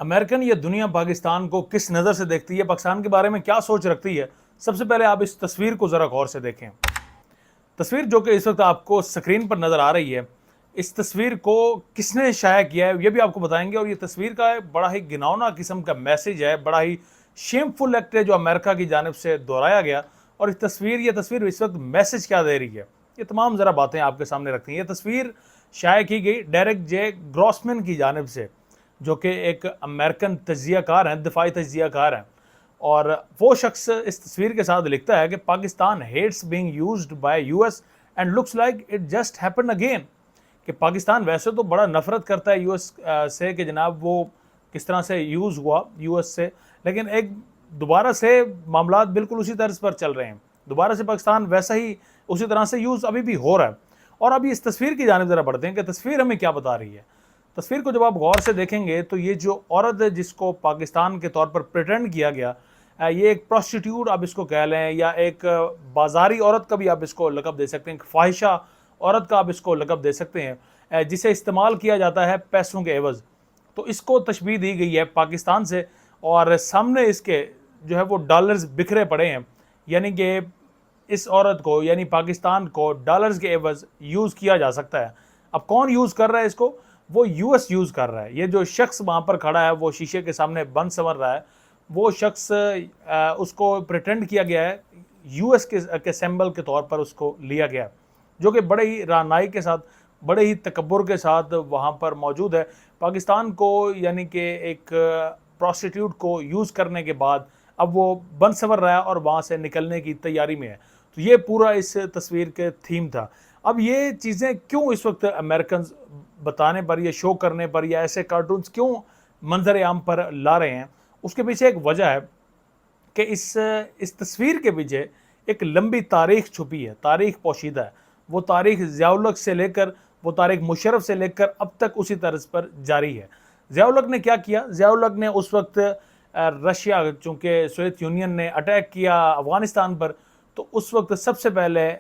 American ये दुनिया पाकिस्तान को किस नज़र से देखती है, पाकिस्तान के बारे में क्या सोच रखती है। सबसे पहले आप इस तस्वीर को ज़रा गौर से देखें। तस्वीर जो कि इस वक्त आपको स्क्रीन पर नज़र आ रही है, इस तस्वीर को किसने शाया किया है ये भी आपको बताएंगे। और ये तस्वीर का एक बड़ा ही घिनौना किस्म का मैसेज है, बड़ा ही शेमफुल एक्ट है जो अमेरिका की जानिब से दोहराया गया। और ये तस्वीर इस वक्त मैसेज क्या दे रही है, ये तमाम ज़रा बातें आपके सामने रखती हैं। ये तस्वीर शाया की गई डेरेक जे ग्रॉसमैन की जानिब से, जो कि एक अमेरिकन तज्ज़ियाकार हैं, दिफाई तज्ज़ियाकार हैं। और वो शख्स इस तस्वीर के साथ लिखता है कि Pakistan hates being used by US and looks like it just happened again. कि पाकिस्तान वैसे तो बड़ा नफरत करता है यूएस से कि जनाब वो किस तरह से यूज़ हुआ यूएस से, लेकिन एक दोबारा से मामलात बिल्कुल उसी तर्ज पर चल रहे हैं। दोबारा से पाकिस्तान वैसा ही उसी तरह से यूज़ अभी भी हो रहा है। और अभी इस तस्वीर की जानिब ज़रा बढ़ते हैं कि तस्वीर हमें क्या बता रही है। तस्वीर को जब आप गौर से देखेंगे तो ये जो औरत है जिसको पाकिस्तान के तौर पर प्रिटेंड किया गया, ये एक प्रोस्टिट्यूट आप इसको कह लें, या एक बाजारी औरत का भी आप इसको लक़ब दे सकते हैं, एक फ़ाहिशा औरत का आप इसको लक़ब दे सकते हैं, जिसे इस्तेमाल किया जाता है पैसों के एवज़। तो इसको तशबीह दी गई है पाकिस्तान से, और सामने इसके जो है वो डॉलर्स बिखरे पड़े हैं। यानी कि इस औरत को, यानी पाकिस्तान को डॉलर्स के एवज़ यूज़ किया जा सकता है। अब कौन यूज़ कर रहा है इसको? वो यूएस यूज़ कर रहा है। ये जो शख्स वहाँ पर खड़ा है, वो शीशे के सामने बन संवर रहा है, वो शख्स उसको प्रिटेंड किया गया है, यूएस के सिंबल के तौर पर उसको लिया गया, जो कि बड़े ही रानाई के साथ, बड़े ही तकब्बुर के साथ वहाँ पर मौजूद है। पाकिस्तान को यानी कि एक प्रोस्टिट्यूट को यूज़ करने के बाद अब वो बन संवर रहा है और वहाँ से निकलने की तैयारी में है। तो ये पूरा इस तस्वीर के थीम था। अब ये चीज़ें क्यों इस वक्त अमेरिकन बताने पर, या शो करने पर, या ऐसे कार्टून्स क्यों मंजर आम पर ला रहे हैं, उसके पीछे एक वजह है कि इस तस्वीर के पीछे एक लंबी तारीख छुपी है, तारीख पोशीदा है। वो तारीख ज़िया-उल-हक से लेकर, वो तारीख मुशर्रफ से लेकर अब तक उसी तर्ज पर जारी है। ज़िया-उल-हक ने क्या किया? ज़िया-उल-हक ने उस वक्त रशिया, चूँकि सोवियत यूनियन ने अटैक किया अफ़गानिस्तान पर, तो उस वक्त सबसे पहले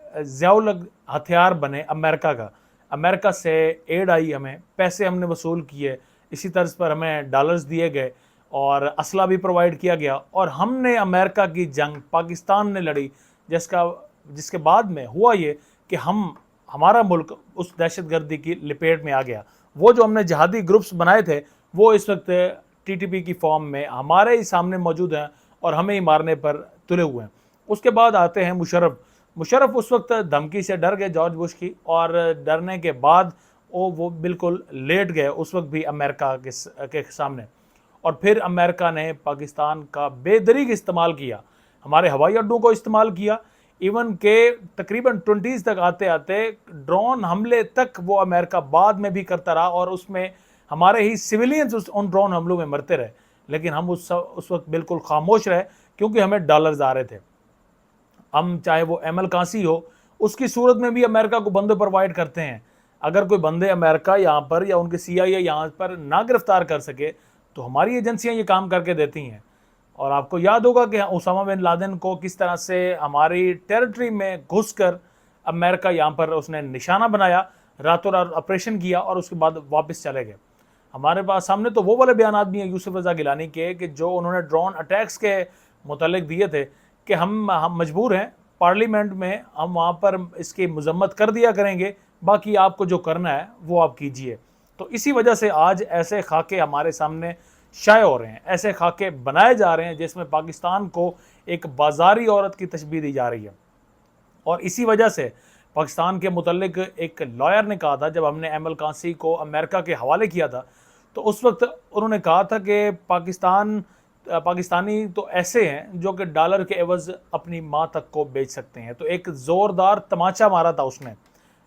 ज़िया-उल-हक हथियार बने अमेरिका का। अमेरिका से एड आई, हमें पैसे हमने वसूल किए, इसी तर्ज पर हमें डॉलर्स दिए गए और असला भी प्रोवाइड किया गया, और हमने अमेरिका की जंग पाकिस्तान ने लड़ी, जिसके बाद में हुआ ये कि हमारा मुल्क उस दहशतगर्दी की लपेट में आ गया। वो जो हमने जहादी ग्रुप्स बनाए थे वो इस वक्त टीटीपी की फॉर्म में हमारे ही सामने मौजूद हैं और हमें ही मारने पर तुले हुए हैं। उसके बाद आते हैं मुशर्रफ उस वक्त धमकी से डर गए जॉर्ज बुश की, और डरने के बाद वो बिल्कुल लेट गए उस वक्त भी अमेरिका के सामने। और फिर अमेरिका ने पाकिस्तान का बेदरीग इस्तेमाल किया, हमारे हवाई अड्डों को इस्तेमाल किया, इवन के तकरीबन 20s तक आते आते ड्रोन हमले तक वो अमेरिका बाद में भी करता रहा, और उसमें हमारे ही सिविलियंस उन ड्रोन हमलों में मरते रहे। लेकिन हम उस वक्त बिल्कुल खामोश रहे, क्योंकि हमें डॉलर्स आ रहे थे। हम चाहे वो एमएल कासी हो, उसकी सूरत में भी अमेरिका को बंदे प्रोवाइड करते हैं। अगर कोई बंदे अमेरिका यहाँ पर या उनके CIA यहाँ पर ना गिरफ्तार कर सके, तो हमारी एजेंसियाँ ये काम करके देती हैं। और आपको याद होगा कि उसामा बिन लादेन को किस तरह से हमारी टेरिटरी में घुसकर अमेरिका यहाँ पर उसने निशाना बनाया, रातों रात ऑपरेशन किया और उसके बाद वापस चले गए। हमारे पास सामने तो वो वाले बयानात भी हैं यूसुफ रज़ा गिलानी के, कि जो उन्होंने ड्रोन अटैक्स के मुतालिक दिए थे कि हम मजबूर हैं, पार्लियामेंट में हम वहाँ पर इसकी मजम्मत कर दिया करेंगे, बाकी आपको जो करना है वो आप कीजिए। तो इसी वजह से आज ऐसे खाके हमारे सामने शाये हो रहे हैं, ऐसे खाके बनाए जा रहे हैं जिसमें पाकिस्तान को एक बाजारी औरत की तशबीह दी जा रही है। और इसी वजह से पाकिस्तान के मुतल्लिक एक लॉयर ने कहा था, जब हमने एमएल कासी को अमेरिका के हवाले किया था, तो उस वक्त उन्होंने कहा था कि पाकिस्तानी तो ऐसे हैं जो कि डॉलर के एवज़ अपनी माँ तक को बेच सकते हैं। तो एक ज़ोरदार तमाचा मारा था उसने,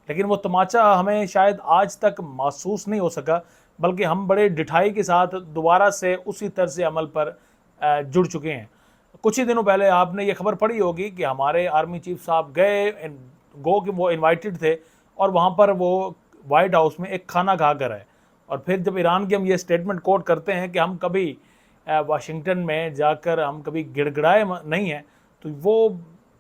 लेकिन वो तमाचा हमें शायद आज तक महसूस नहीं हो सका, बल्कि हम बड़े डिठाई के साथ दोबारा से उसी तर्ज़ अमल पर जुड़ चुके हैं। कुछ ही दिनों पहले आपने ये खबर पढ़ी होगी कि हमारे आर्मी चीफ साहब कि वो इनवाइटेड थे, और वहाँ पर वो वाइट हाउस में एक खाना खा कर आए। और फिर जब ईरान की हम ये स्टेटमेंट कोट करते हैं कि हम कभी वाशिंगटन में जाकर हम कभी गिड़गिड़ाए नहीं हैं, तो वो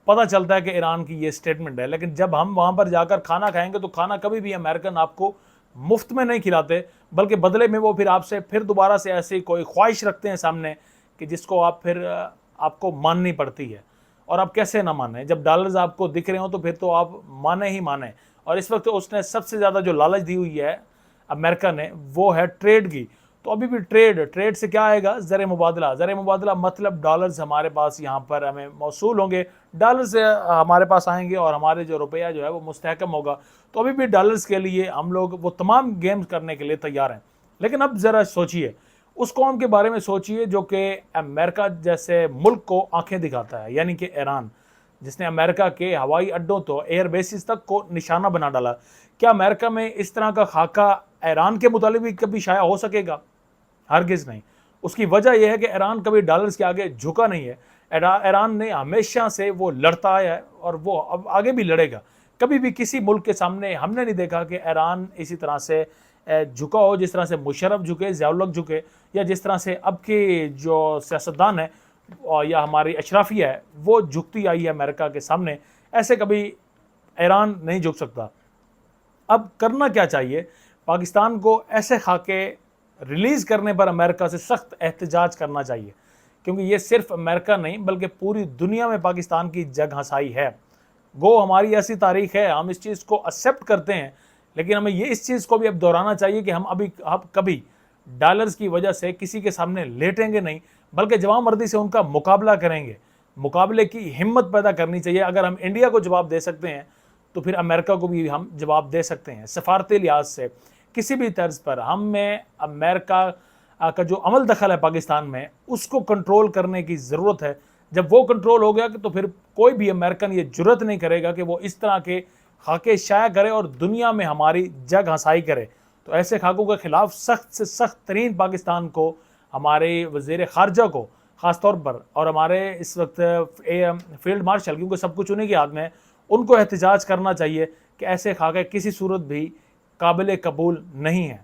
पता चलता है कि ईरान की ये स्टेटमेंट है। लेकिन जब हम वहाँ पर जाकर खाना खाएंगे तो खाना कभी भी अमेरिकन आपको मुफ्त में नहीं खिलाते, बल्कि बदले में वो फिर आपसे फिर दोबारा से ऐसी कोई ख्वाहिश रखते हैं सामने कि जिसको आप फिर आपको माननी पड़ती है। और आप कैसे ना माने, जब डॉलर्स आपको दिख रहे हो तो फिर तो आप माने ही माने। और इस वक्त उसने सबसे ज़्यादा जो लालच दी हुई है अमेरिका ने, वो है ट्रेड की। तो अभी भी ट्रेड से क्या आएगा? ज़र मुबादला मतलब डॉलर्स हमारे पास यहाँ पर हमें मौसूल होंगे, डॉलर से हमारे पास आएंगे और हमारे जो रुपया जो है वो मुस्तहकम होगा। तो अभी भी डॉलर्स के लिए हम लोग वो तमाम गेम्स करने के लिए तैयार हैं। लेकिन अब ज़रा सोचिए, उस कौम के बारे में सोचिए जो कि अमेरिका जैसे मुल्क को आंखें दिखाता है, यानी कि ईरान, जिसने अमेरिका के हवाई अड्डों तो एयर बेसिस तक को निशाना बना डाला। क्या अमेरिका में इस तरह का खाका ईरान के मुतालिक भी कभी शाया हो सकेगा? हरगिज़ नहीं। उसकी वजह यह है कि ईरान कभी डॉलर्स के आगे झुका नहीं है। ईरान ने हमेशा से वो लड़ता आया है और वो अब आगे भी लड़ेगा। कभी भी किसी मुल्क के सामने हमने नहीं देखा कि ईरान इसी तरह से झुका हो, जिस तरह से मुशर्रफ झुके, ज़ियाउल-हक झुके, या जिस तरह से अब के जो सियासतदान है या हमारी अशराफिया है वो झुकती आई है अमेरिका के सामने। ऐसे कभी ईरान नहीं झुक सकता। अब करना क्या चाहिए? पाकिस्तान को ऐसे खाके रिलीज़ करने पर अमेरिका से सख्त एहतजाज करना चाहिए, क्योंकि ये सिर्फ अमेरिका नहीं बल्कि पूरी दुनिया में पाकिस्तान की जग हंसाई है। गो हमारी ऐसी तारीख है, हम इस चीज़ को एक्सेप्ट करते हैं, लेकिन हमें ये इस चीज़ को भी अब दोहराना चाहिए कि हम कभी डॉलर्स की वजह से किसी के सामने लेटेंगे नहीं, बल्कि जवां-मर्दी से उनका मुकाबला करेंगे। मुकाबले की हिम्मत पैदा करनी चाहिए। अगर हम इंडिया को जवाब दे सकते हैं तो फिर अमेरिका को भी हम जवाब दे सकते हैं। सफारती लिहाज से किसी भी तर्ज पर हम में अमेरिका का जो अमल दखल है पाकिस्तान में, उसको कंट्रोल करने की ज़रूरत है। जब वो कंट्रोल हो गया तो फिर कोई भी अमेरिकन ये जुर्रत नहीं करेगा कि वो इस तरह के खाके शाया करे और दुनिया में हमारी जग हंसाई करे। तो ऐसे खाकों के ख़िलाफ़ सख्त से सख्त तरीन पाकिस्तान को, हमारे वज़ीर ख़ारजा को ख़ास तौर पर, और हमारे इस वक्त फील्ड मार्शल, क्योंकि सब कुछ उन्हीं के हाथ में है, उनको एहतजाज करना चाहिए कि ऐसे खाके किसी सूरत भी काबिल कबूल नहीं है।